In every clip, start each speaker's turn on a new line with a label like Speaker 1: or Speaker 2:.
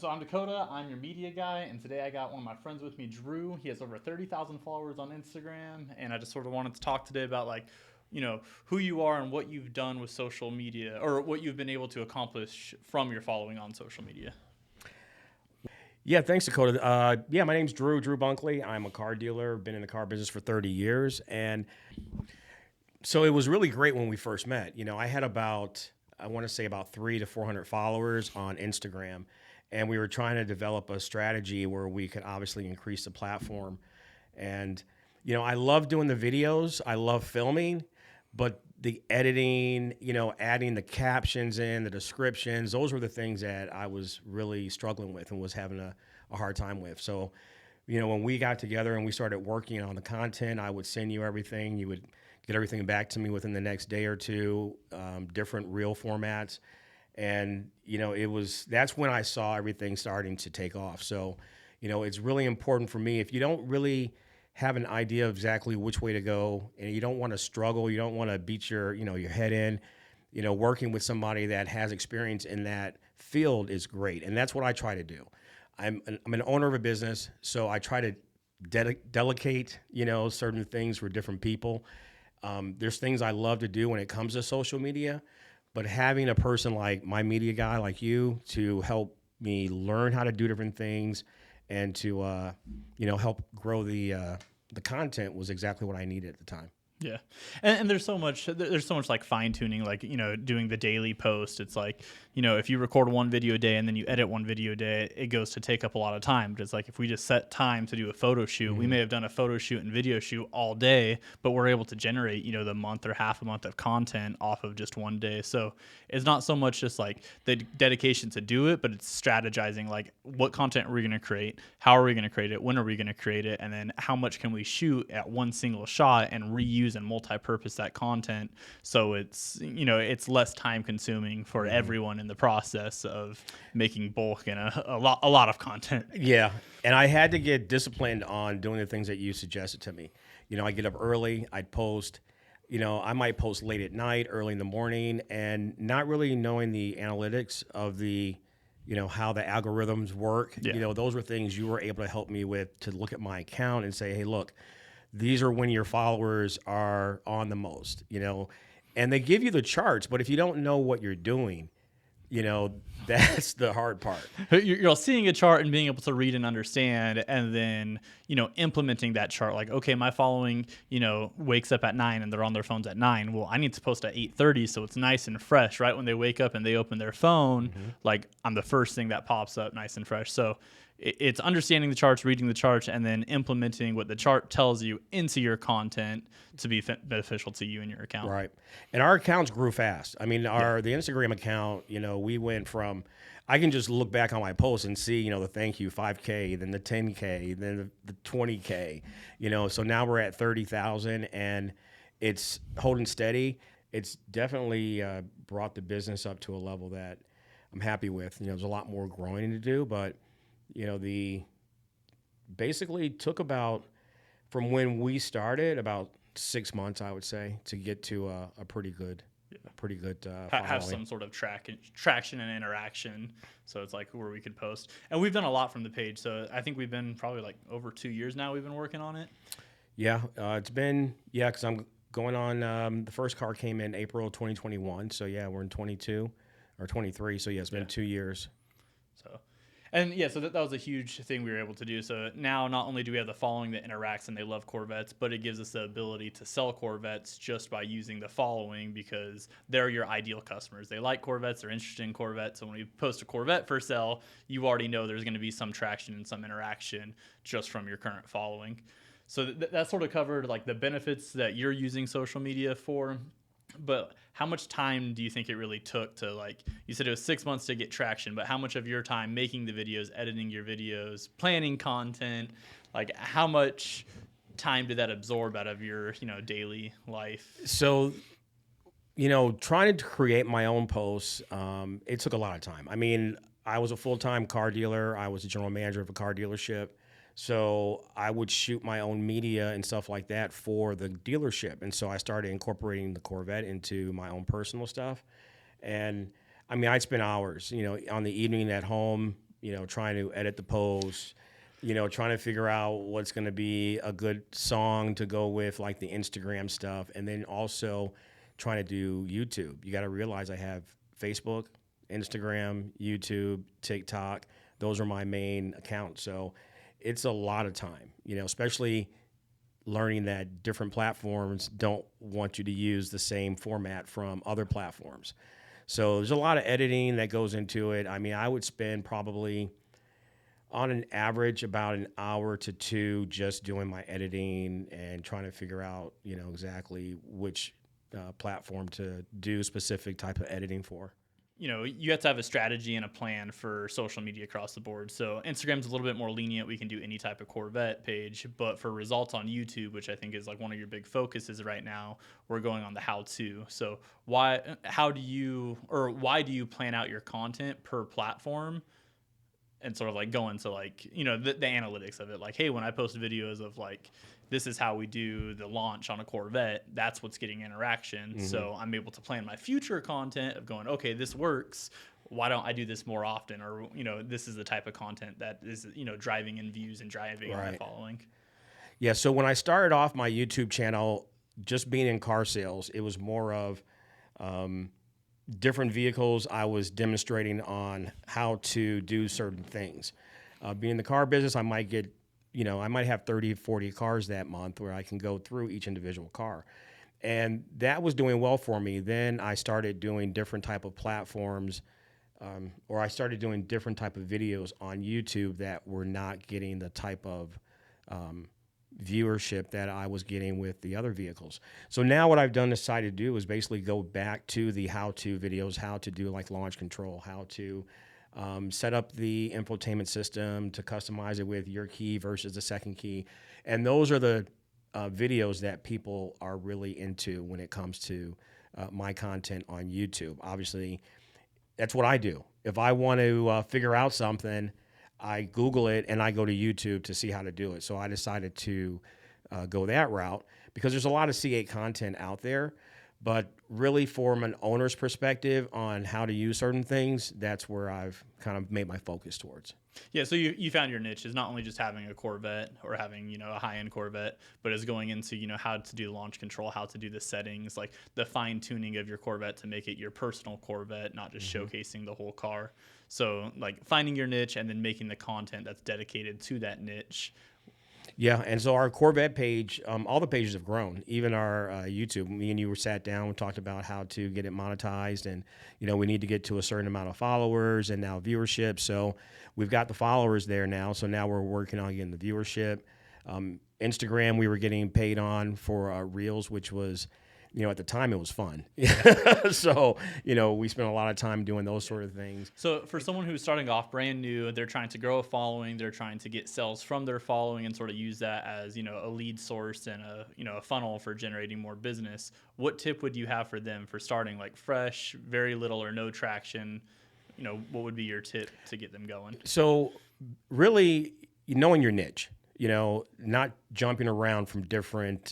Speaker 1: So I'm Dakota. I'm your media guy, and today I got one of my friends with me, Drew. He has over 30,000 followers on Instagram, and I just sort of wanted to talk today about who you are and what you've done with social media, or what you've been able to accomplish from your following on social media.
Speaker 2: Yeah, thanks, Dakota. My name's Drew Bunkley. I'm a car dealer. Been in the car business for 30 years. And so it was really great when we first met. I had I want to say about 300 to 400 followers on Instagram. And we were trying to develop a strategy where we could obviously increase the platform. And, I love doing the videos. I love filming, but the editing, adding the captions in, the descriptions, those were the things that I was really struggling with and was having a hard time with. So, when we got together and we started working on the content, I would send you everything. You would get everything back to me within the next day or two, different reel formats. And, that's when I saw everything starting to take off. So, it's really important for me. If you don't really have an idea of exactly which way to go, and you don't want to struggle, you don't want to beat your head in, working with somebody that has experience in that field is great. And that's what I try to do. I'm an owner of a business, so I try to delegate, certain things for different people. There's things I love to do when it comes to social media, but having a person like my media guy, like you, to help me learn how to do different things and to help grow the content was exactly what I needed at the time.
Speaker 1: Yeah, and there's so much like fine tuning, like doing the daily post. It's like if you record one video a day and then you edit one video a day, it goes to take up a lot of time. But it's like if we just set time to do a photo shoot, we may have done a photo shoot and video shoot all day, but we're able to generate the month or half a month of content off of just one day. So it's not so much just like the dedication to do it, but it's strategizing like what content are we going to create, how are we going to create it, when are we going to create it, and then how much can we shoot at one single shot and reuse and multi-purpose that content, so it's less time consuming for everyone in the process of making bulk and a lot of content.
Speaker 2: Yeah, and I had to get disciplined on doing the things that you suggested to me. I get up early, I'd post, I might post late at night, early in the morning, and not really knowing the analytics of the how the algorithms work.
Speaker 1: Yeah.
Speaker 2: Those were things you were able to help me with, to look at my account and say, hey, look, these are when your followers are on the most, and they give you the charts. But if you don't know what you're doing, that's the hard part.
Speaker 1: You're seeing a chart and being able to read and understand, and then implementing that chart. Like, okay, my following wakes up at 9 and they're on their phones at 9. Well, I need to post at 8:30 so it's nice and fresh right when they wake up and they open their phone. Like, I'm the first thing that pops up, nice and fresh. So it's understanding the charts, reading the charts, and then implementing what the chart tells you into your content to be beneficial to you and your account.
Speaker 2: Right. And our accounts grew fast. I mean, the Instagram account, we went from, I can just look back on my posts and see, the thank you 5K, then the 10K, then the 20K, so now we're at 30,000 and it's holding steady. It's definitely brought the business up to a level that I'm happy with. There's a lot more growing to do, but basically took about, from when we started, about 6 months, I would say, to get to a pretty good
Speaker 1: have some sort of traction and interaction. So it's like where we could post, and we've done a lot from the page. So I think we've been probably like over 2 years now. We've been working on it.
Speaker 2: Yeah, it's been because I'm going on. The first car came in April 2021. So yeah, we're in 22 or 23. So yeah, it's been 2 years.
Speaker 1: So. And yeah, so that was a huge thing we were able to do. So now not only do we have the following that interacts and they love Corvettes, but it gives us the ability to sell Corvettes just by using the following, because they're your ideal customers. They like Corvettes, they're interested in Corvettes. So when we post a Corvette for sale, you already know there's going to be some traction and some interaction just from your current following. So that sort of covered like the benefits that you're using social media for. But how much time do you think it really took to, like, you said it was 6 months to get traction, but how much of your time making the videos, editing your videos, planning content, like how much time did that absorb out of your, daily life?
Speaker 2: So, trying to create my own posts, it took a lot of time. I mean, I was a full-time car dealer. I was a general manager of a car dealership. So I would shoot my own media and stuff like that for the dealership. And so I started incorporating the Corvette into my own personal stuff. And I mean, I'd spend hours, on the evening at home, trying to edit the post, trying to figure out what's going to be a good song to go with like the Instagram stuff. And then also trying to do YouTube. You got to realize I have Facebook, Instagram, YouTube, TikTok. Those are my main accounts. So it's a lot of time, especially learning that different platforms don't want you to use the same format from other platforms. So there's a lot of editing that goes into it. I mean, I would spend probably on an average about an hour to 2 just doing my editing and trying to figure out, exactly which platform to do specific type of editing for.
Speaker 1: You have to have a strategy and a plan for social media across the board. So Instagram's a little bit more lenient. We can do any type of Corvette page, but for results on YouTube, which I think is like one of your big focuses right now, we're going on the how-to. So why do you plan out your content per platform? And sort of like go into like, the analytics of it. Like, hey, when I post videos of like, this is how we do the launch on a Corvette, that's what's getting interaction. Mm-hmm. So I'm able to plan my future content of going, okay, this works. Why don't I do this more often? Or, this is the type of content that is, driving in views and driving my following.
Speaker 2: Yeah. So when I started off my YouTube channel, just being in car sales, it was more of, different vehicles. I was demonstrating on how to do certain things. Being in the car business, I might get, I might have 30, 40 cars that month where I can go through each individual car. And that was doing well for me. Then I started doing different type of platforms, or I started doing different type of videos on YouTube that were not getting the type of viewership that I was getting with the other vehicles. So now what I've decided to do is basically go back to the how-to videos, how to do like launch control, how to set up the infotainment system, to customize it with your key versus the second key. And those are the videos that people are really into when it comes to my content on YouTube. Obviously, that's what I do. If I want to figure out something, I Google it and I go to YouTube to see how to do it. So I decided to go that route because there's a lot of C8 content out there, but really from an owner's perspective on how to use certain things, that's where I've kind of made my focus towards.
Speaker 1: Yeah, so you found your niche is not only just having a Corvette or having, a high-end Corvette, but is going into, how to do launch control, how to do the settings, like the fine-tuning of your Corvette to make it your personal Corvette, not just showcasing the whole car. So like finding your niche and then making the content that's dedicated to that niche.
Speaker 2: Yeah, and so our Corvette page, all the pages have grown. Even our YouTube, me and you were sat down, we talked about how to get it monetized, and we need to get to a certain amount of followers and now viewership. So we've got the followers there now. So now we're working on getting the viewership. Instagram, we were getting paid on for Reels, which was, at the time it was fun. So, we spent a lot of time doing those sort of things.
Speaker 1: So for someone who's starting off brand new, they're trying to grow a following, they're trying to get sales from their following and sort of use that as, a lead source and a funnel for generating more business. What tip would you have for them for starting like fresh, very little or no traction? What would be your tip to get them going?
Speaker 2: So really knowing your niche, not jumping around from different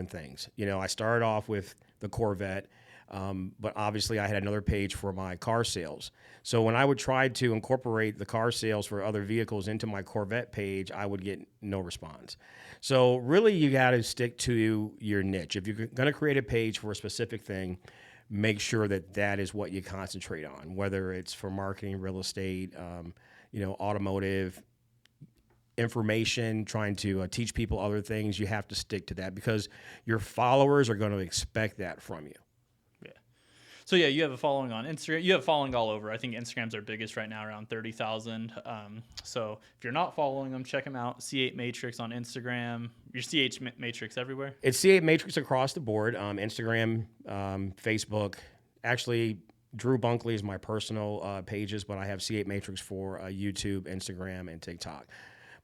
Speaker 2: things. I started off with the Corvette, but obviously I had another page for my car sales. So when I would try to incorporate the car sales for other vehicles into my Corvette page, I would get no response. So really you got to stick to your niche. If you're going to create a page for a specific thing, make sure that that is what you concentrate on, whether it's for marketing, real estate, automotive, information, trying to teach people other things. You have to stick to that because your followers are going to expect that from you.
Speaker 1: Yeah. So yeah, you have a following on Instagram. You have following all over. I think Instagram's our biggest right now, around 30,000. So if you're not following them, check them out. C8 Matrix on Instagram. Your CH Matrix everywhere?
Speaker 2: It's C8 Matrix across the board. Instagram, Facebook. Actually, Drew Bunkley is my personal pages, but I have C8 Matrix for YouTube, Instagram, and TikTok.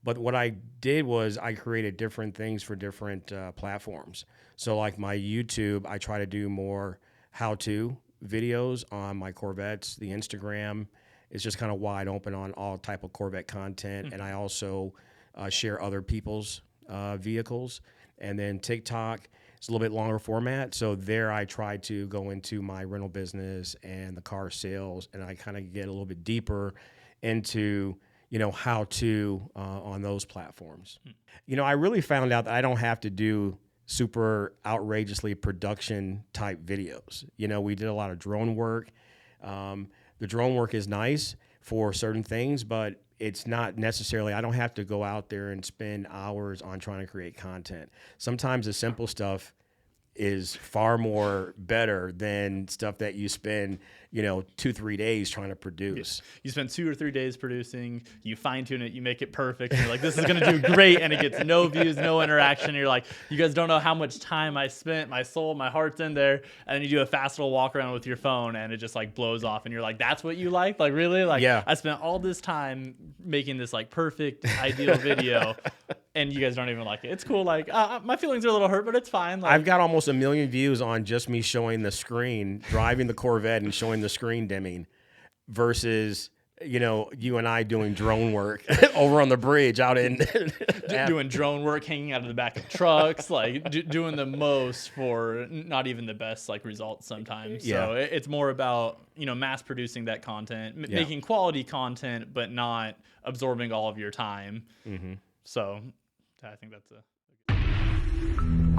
Speaker 2: But what I did was I created different things for different platforms. So like my YouTube, I try to do more how-to videos on my Corvettes. The Instagram is just kind of wide open on all type of Corvette content. And I also share other people's vehicles. And then TikTok is a little bit longer format. So there I try to go into my rental business and the car sales, and I kind of get a little bit deeper into, how to on those platforms. I really found out that I don't have to do super outrageously production type videos. We did a lot of drone work. The drone work is nice for certain things, but it's not necessarily, I don't have to go out there and spend hours on trying to create content. Sometimes the simple stuff is far more better than stuff that you spend, 2-3 days trying to produce.
Speaker 1: You spend 2 or 3 days producing, you fine tune it, you make it perfect, and you're like, this is going to do great, and it gets no views, no interaction. And you're like, you guys don't know how much time I spent, my soul, my heart's in there. And then you do a fast little walk around with your phone, and it just like blows off. And you're like, that's what you like? Like, really? Like,
Speaker 2: yeah.
Speaker 1: I spent all this time making this like perfect, ideal video. And you guys don't even like it. It's cool. Like, my feelings are a little hurt, but it's fine. Like,
Speaker 2: I've got almost 1 million views on just me showing the screen, driving the Corvette and showing the screen dimming, versus, you and I doing drone work over on the bridge out in
Speaker 1: doing drone work, hanging out of the back of trucks, like doing the most for not even the best like results sometimes.
Speaker 2: Yeah.
Speaker 1: So it's more about, mass producing that content, making quality content, but not absorbing all of your time.
Speaker 2: Mm-hmm.
Speaker 1: So I think that's a